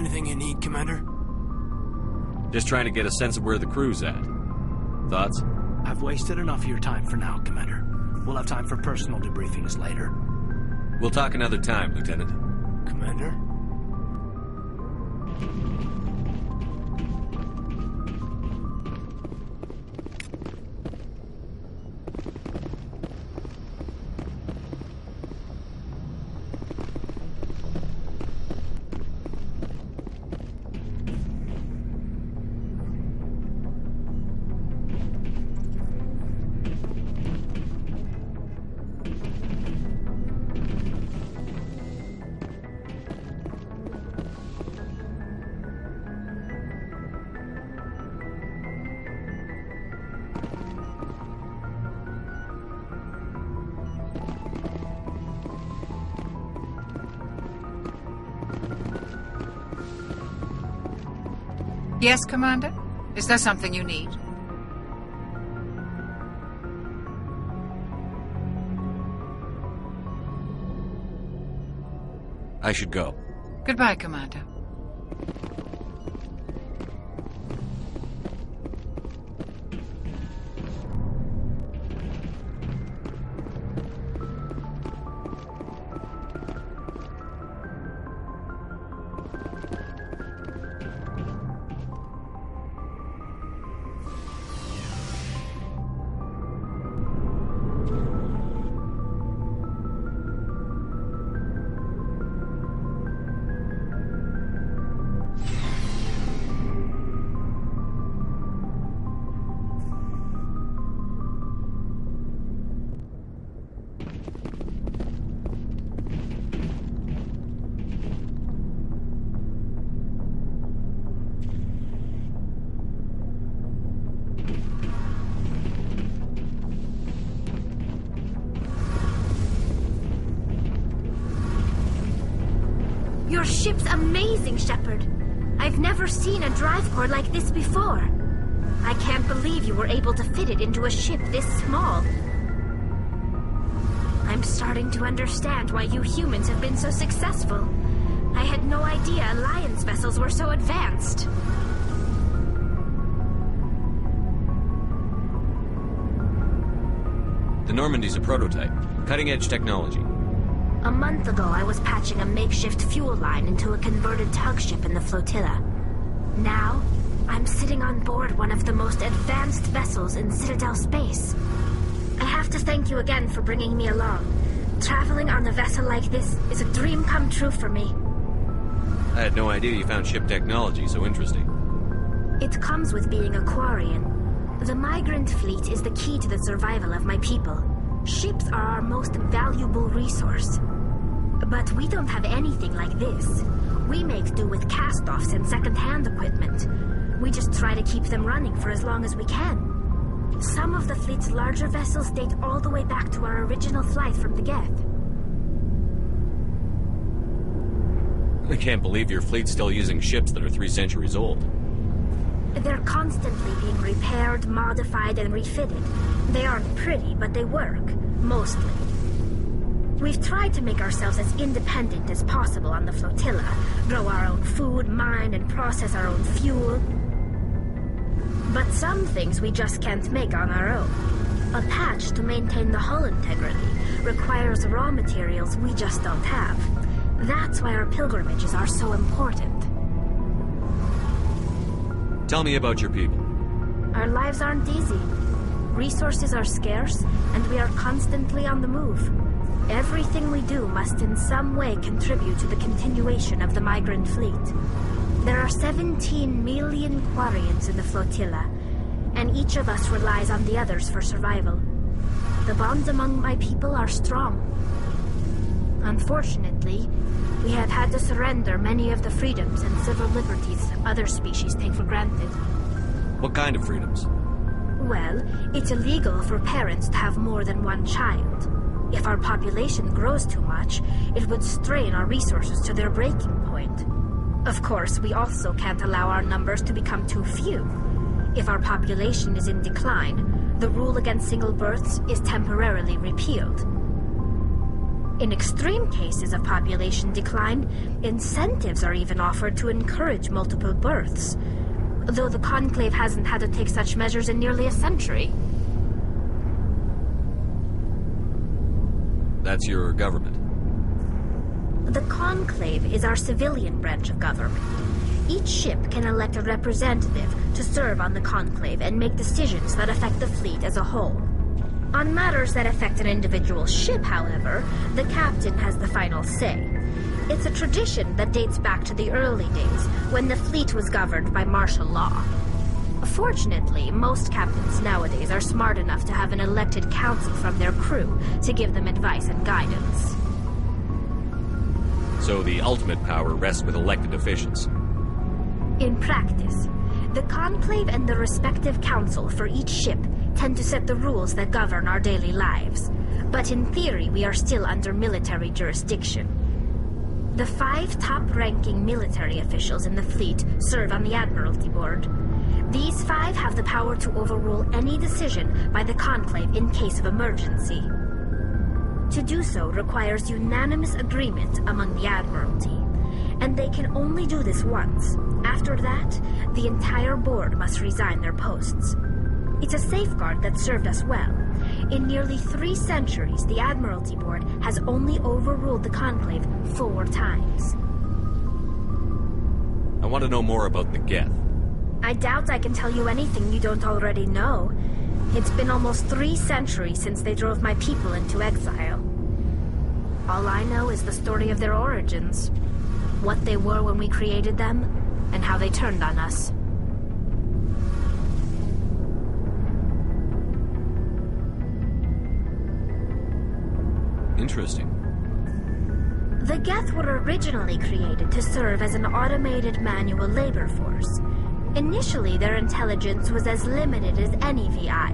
Anything you need, Commander? Just trying to get a sense of where the crew's at. Thoughts? I've wasted enough of your time for now, Commander. We'll have time for personal debriefings later. We'll talk another time, Lieutenant. Commander? Yes, Commander? Is there something you need? I should go. Goodbye, Commander. Your ship's amazing, Shepard. I've never seen a drive core like this before. I can't believe you were able to fit it into a ship this small. I'm starting to understand why you humans have been so successful. I had no idea Alliance vessels were so advanced. The Normandy's a prototype. Cutting-edge technology. A month ago, I was patching a makeshift fuel line into a converted tug ship in the flotilla. Now, I'm sitting on board one of the most advanced vessels in Citadel space. I have to thank you again for bringing me along. Traveling on a vessel like this is a dream come true for me. I had no idea you found ship technology so interesting. It comes with being a Quarian. The migrant fleet is the key to the survival of my people. Ships are our most valuable resource. But we don't have anything like this. We make do with cast-offs and second-hand equipment. We just try to keep them running for as long as we can. Some of the fleet's larger vessels date all the way back to our original flight from the Geth. I can't believe your fleet's still using ships that are 3 centuries old. They're constantly being repaired, modified, and refitted. They aren't pretty, but they work. Mostly. We've tried to make ourselves as independent as possible on the flotilla, grow our own food, mine, and process our own fuel. But some things we just can't make on our own. A patch to maintain the hull integrity requires raw materials we just don't have. That's why our pilgrimages are so important. Tell me about your people. Our lives aren't easy. Resources are scarce, and we are constantly on the move. Everything we do must in some way contribute to the continuation of the migrant fleet. There are 17 million Quarians in the flotilla, and each of us relies on the others for survival. The bonds among my people are strong. Unfortunately, we have had to surrender many of the freedoms and civil liberties other species take for granted. What kind of freedoms? Well, it's illegal for parents to have more than one child. If our population grows too much, it would strain our resources to their breaking point. Of course, we also can't allow our numbers to become too few. If our population is in decline, the rule against single births is temporarily repealed. In extreme cases of population decline, incentives are even offered to encourage multiple births, though the Conclave hasn't had to take such measures in nearly a century. That's your government. The Conclave is our civilian branch of government. Each ship can elect a representative to serve on the Conclave and make decisions that affect the fleet as a whole. On matters that affect an individual ship, however, the captain has the final say. It's a tradition that dates back to the early days, when the fleet was governed by martial law. Fortunately, most captains nowadays are smart enough to have an elected council from their crew to give them advice and guidance. So the ultimate power rests with elected officials. In practice, the Conclave and the respective council for each ship tend to set the rules that govern our daily lives. But in theory, we are still under military jurisdiction. The 5 top-ranking military officials in the fleet serve on the Admiralty Board. These 5 have the power to overrule any decision by the Conclave in case of emergency. To do so requires unanimous agreement among the Admiralty, and they can only do this once. After that, the entire board must resign their posts. It's a safeguard that served us well. In nearly 3 centuries, the Admiralty Board has only overruled the Conclave 4 times. I want to know more about the Geth. I doubt I can tell you anything you don't already know. It's been almost 3 centuries since they drove my people into exile. All I know is the story of their origins. What they were when we created them, and how they turned on us. Interesting. The Geth were originally created to serve as an automated manual labor force. Initially, their intelligence was as limited as any VI.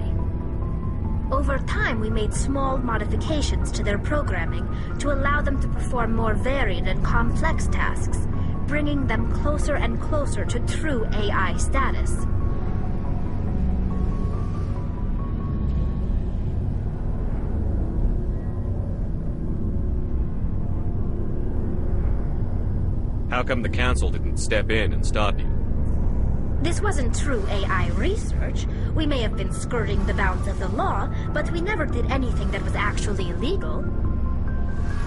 Over time, we made small modifications to their programming to allow them to perform more varied and complex tasks, bringing them closer and closer to true AI status. How come the Council didn't step in and stop you? This wasn't true AI research. We may have been skirting the bounds of the law, but we never did anything that was actually illegal.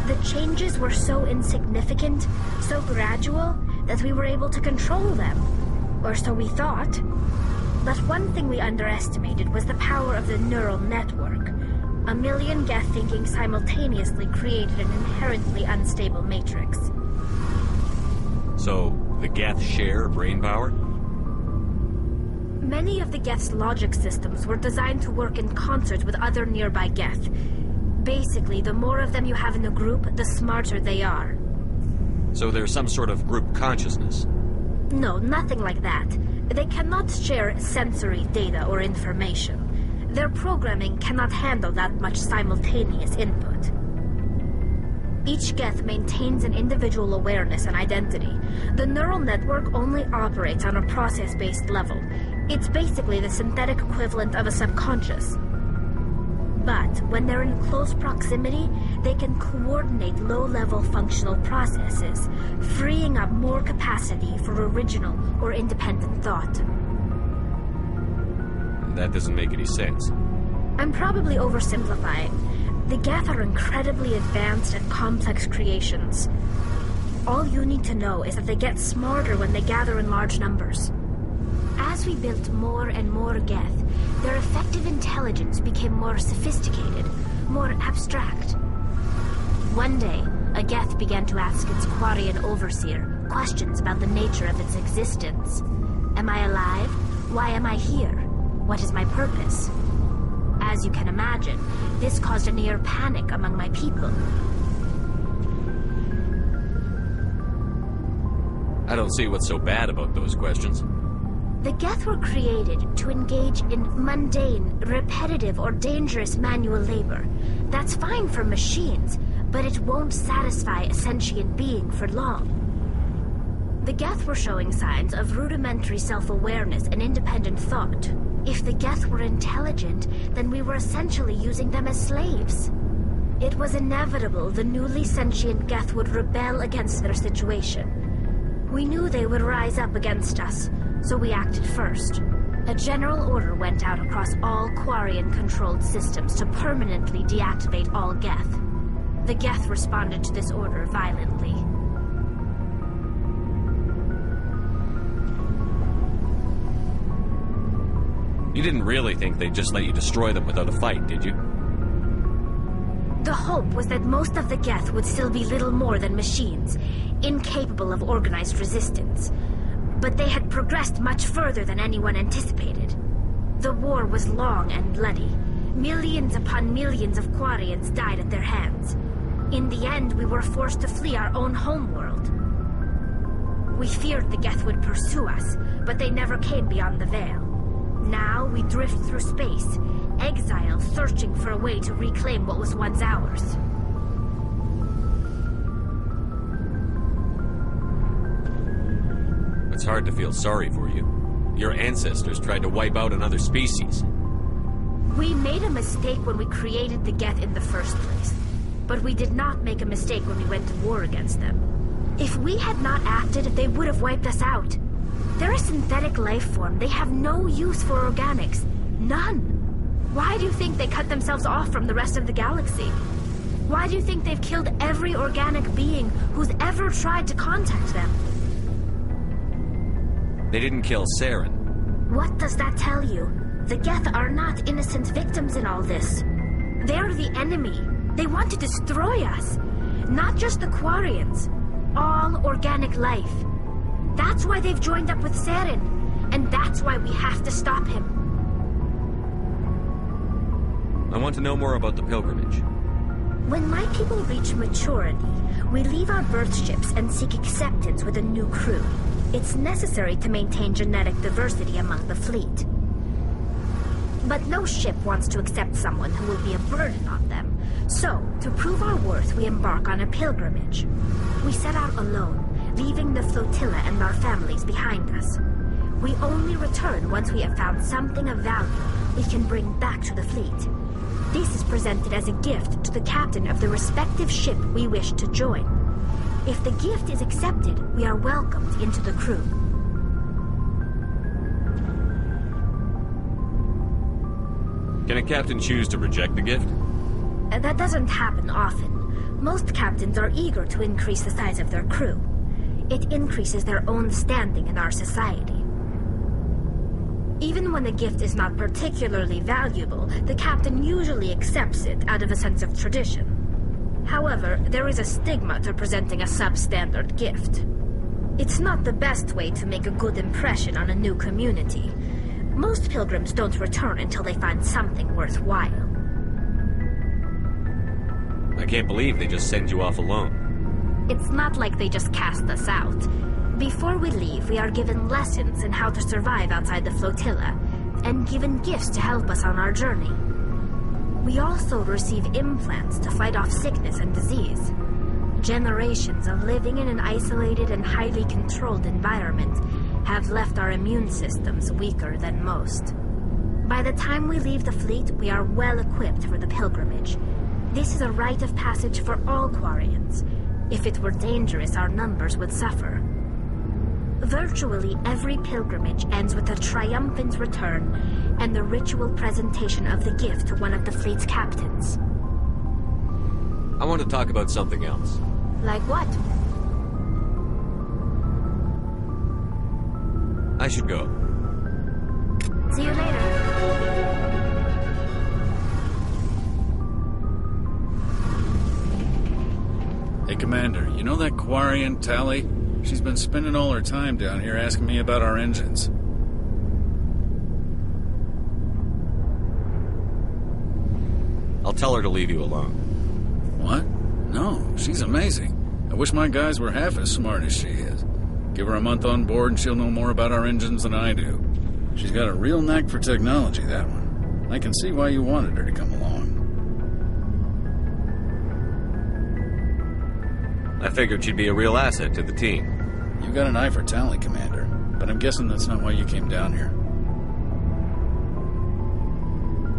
The changes were so insignificant, so gradual, that we were able to control them. Or so we thought. But one thing we underestimated was the power of the neural network. 1 million Geth thinking simultaneously created an inherently unstable matrix. So, the Geth share brain power? Many of the Geth's logic systems were designed to work in concert with other nearby Geth. Basically, the more of them you have in a group, the smarter they are. So there's some sort of group consciousness? No, nothing like that. They cannot share sensory data or information. Their programming cannot handle that much simultaneous input. Each Geth maintains an individual awareness and identity. The neural network only operates on a process-based level. It's basically the synthetic equivalent of a subconscious. But when they're in close proximity, they can coordinate low-level functional processes, freeing up more capacity for original or independent thought. That doesn't make any sense. I'm probably oversimplifying. The Geth are incredibly advanced and complex creations. All you need to know is that they get smarter when they gather in large numbers. As we built more and more Geth, their effective intelligence became more sophisticated, more abstract. One day, a Geth began to ask its Quarian overseer questions about the nature of its existence. Am I alive? Why am I here? What is my purpose? As you can imagine, this caused a near panic among my people. I don't see what's so bad about those questions. The Geth were created to engage in mundane, repetitive, or dangerous manual labor. That's fine for machines, but it won't satisfy a sentient being for long. The Geth were showing signs of rudimentary self-awareness and independent thought. If the Geth were intelligent, then we were essentially using them as slaves. It was inevitable the newly sentient Geth would rebel against their situation. We knew they would rise up against us, so we acted first. A general order went out across all Quarian-controlled systems to permanently deactivate all Geth. The Geth responded to this order violently. You didn't really think they'd just let you destroy them without a fight, did you? The hope was that most of the Geth would still be little more than machines, incapable of organized resistance. But they had progressed much further than anyone anticipated. The war was long and bloody. Millions upon millions of Quarians died at their hands. In the end, we were forced to flee our own homeworld. We feared the Geth would pursue us, but they never came beyond the Veil. Now we drift through space, exile searching for a way to reclaim what was once ours. It's hard to feel sorry for you. Your ancestors tried to wipe out another species. We made a mistake when we created the Geth in the first place. But we did not make a mistake when we went to war against them. If we had not acted, they would have wiped us out. They're a synthetic life form. They have no use for organics. None. Why do you think they cut themselves off from the rest of the galaxy? Why do you think they've killed every organic being who's ever tried to contact them? They didn't kill Saren. What does that tell you? The Geth are not innocent victims in all this. They're the enemy. They want to destroy us. Not just the Quarians. All organic life. That's why they've joined up with Saren. And that's why we have to stop him. I want to know more about the pilgrimage. When my people reach maturity, we leave our birth ships and seek acceptance with a new crew. It's necessary to maintain genetic diversity among the fleet. But no ship wants to accept someone who will be a burden on them. So, to prove our worth, we embark on a pilgrimage. We set out alone, leaving the flotilla and our families behind us. We only return once we have found something of value we can bring back to the fleet. This is presented as a gift to the captain of the respective ship we wish to join. If the gift is accepted, we are welcomed into the crew. Can a captain choose to reject the gift? That doesn't happen often. Most captains are eager to increase the size of their crew. It increases their own standing in our society. Even when the gift is not particularly valuable, the captain usually accepts it out of a sense of tradition. However, there is a stigma to presenting a substandard gift. It's not the best way to make a good impression on a new community. Most pilgrims don't return until they find something worthwhile. I can't believe they just send you off alone. It's not like they just cast us out. Before we leave, we are given lessons in how to survive outside the flotilla, and given gifts to help us on our journey. We also receive implants to fight off sickness and disease. Generations of living in an isolated and highly controlled environment have left our immune systems weaker than most. By the time we leave the fleet, we are well equipped for the pilgrimage. This is a rite of passage for all Quarians. If it were dangerous, our numbers would suffer. Virtually every pilgrimage ends with a triumphant return and the ritual presentation of the gift to one of the fleet's captains. I want to talk about something else. Like what? I should go. See you later. Hey, Commander, you know that Quarian, Tally? She's been spending all her time down here asking me about our engines. I'll tell her to leave you alone. What? No, she's amazing. I wish my guys were half as smart as she is. Give her a month on board and she'll know more about our engines than I do. She's got a real knack for technology, that one. I can see why you wanted her to come along. I figured she'd be a real asset to the team. You got an eye for talent, Commander, but I'm guessing that's not why you came down here.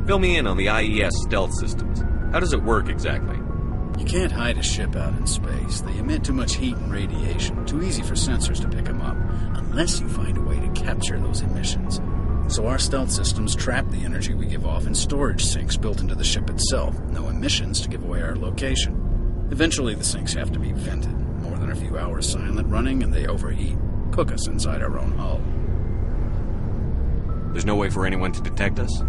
Fill me in on the IES stealth systems. How does it work exactly? You can't hide a ship out in space. They emit too much heat and radiation, too easy for sensors to pick them up, unless you find a way to capture those emissions. So our stealth systems trap the energy we give off in storage sinks built into the ship itself. No emissions to give away our location. Eventually the sinks have to be vented. More than a few hours silent running and they overheat. Cook us inside our own hull. There's no way for anyone to detect us?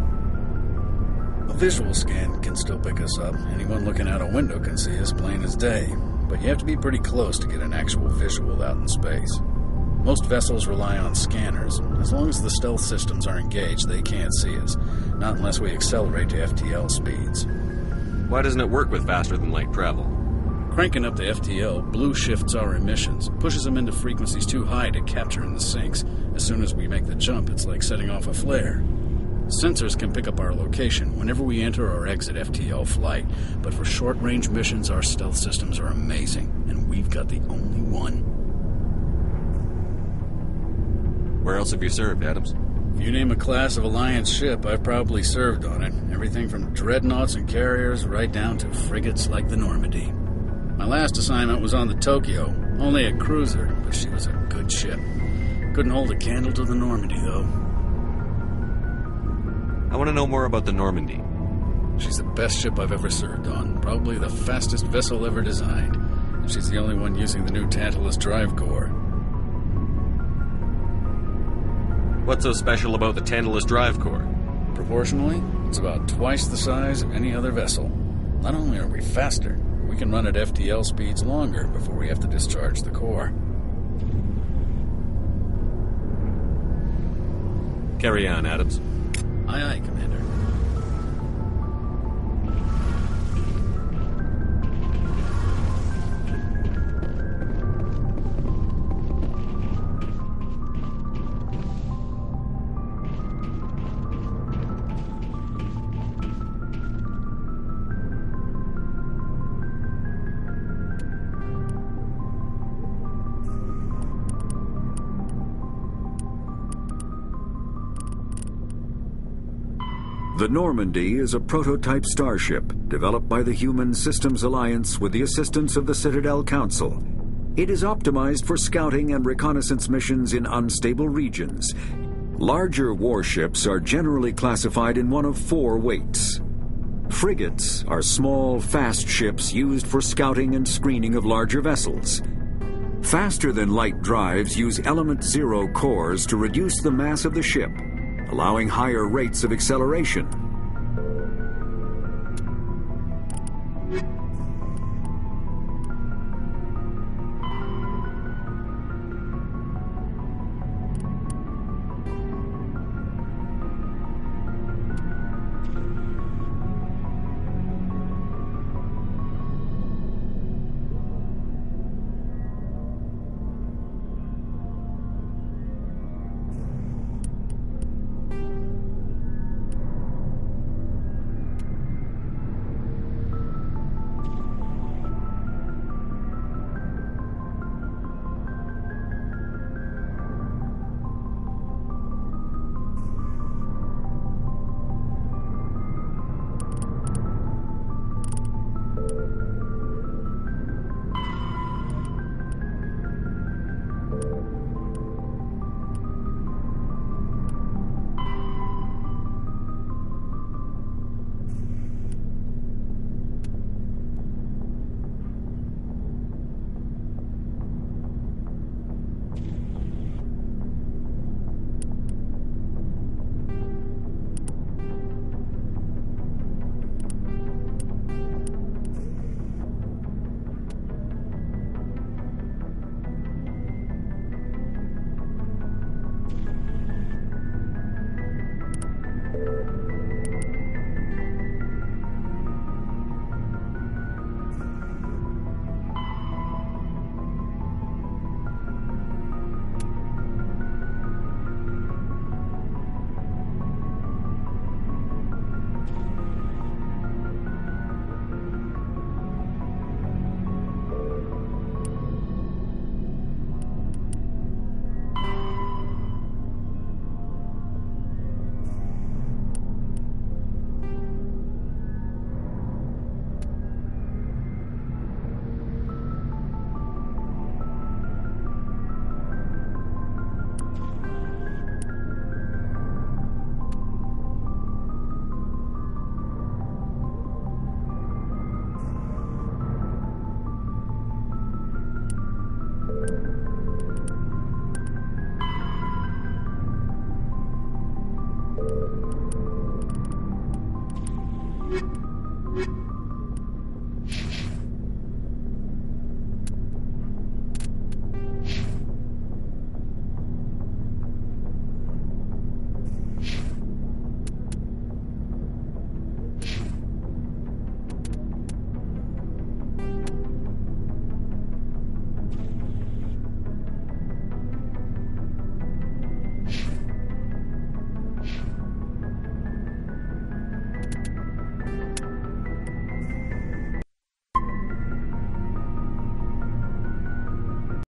A visual scan can still pick us up. Anyone looking out a window can see us plain as day. But you have to be pretty close to get an actual visual out in space. Most vessels rely on scanners. As long as the stealth systems are engaged, they can't see us. Not unless we accelerate to FTL speeds. Why doesn't it work with faster-than-light travel? Cranking up the FTL blue shifts our emissions, pushes them into frequencies too high to capture in the sinks. As soon as we make the jump, it's like setting off a flare. Sensors can pick up our location whenever we enter or exit FTL flight, but for short-range missions, our stealth systems are amazing, and we've got the only one. Where else have you served, Adams? If you name a class of Alliance ship, I've probably served on it. Everything from dreadnoughts and carriers right down to frigates like the Normandy. My last assignment was on the Tokyo, only a cruiser, but she was a good ship. Couldn't hold a candle to the Normandy, though. I want to know more about the Normandy. She's the best ship I've ever served on, probably the fastest vessel ever designed. And she's the only one using the new Tantalus drive core. What's so special about the Tantalus drive core? Proportionally, it's about twice the size of any other vessel. Not only are we faster, we can run at FTL speeds longer before we have to discharge the core. Carry on, Adams. Aye, aye, Commander. The Normandy is a prototype starship developed by the Human Systems Alliance with the assistance of the Citadel Council. It is optimized for scouting and reconnaissance missions in unstable regions. Larger warships are generally classified in one of 4 weights. Frigates are small, fast ships used for scouting and screening of larger vessels. Faster-than-light drives use Element 0 cores to reduce the mass of the ship, allowing higher rates of acceleration.